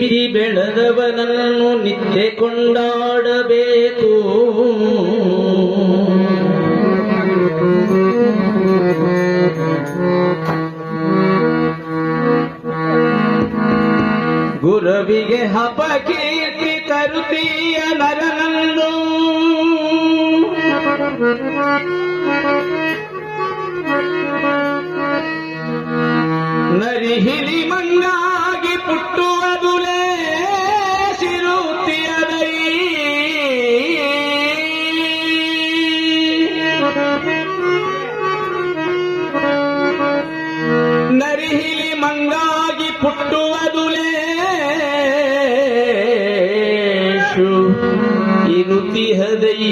ಪ್ರೀತಿ ಬೆಳೆದವನನ್ನು ನಿತ್ಯ ಕೊಂಡಾಡಬೇಕು. ಗುರುವಿಗೆ ಅಪಕೀರ್ತಿ ತರುತ್ತೀಯ ನರನನ್ನು, ನರಿಹಿಲಿ ಮಂಗಾಗಿ ಪುಟ್ಟುವುದುಲೇ ಶಿರುತ್ತಿಯದೈ. ನರಿಹಿಲಿ ಮಂಗಾಗಿ ಪುಟ್ಟುವುದುಲೇ ಇರುತ್ತಿಹದೈ.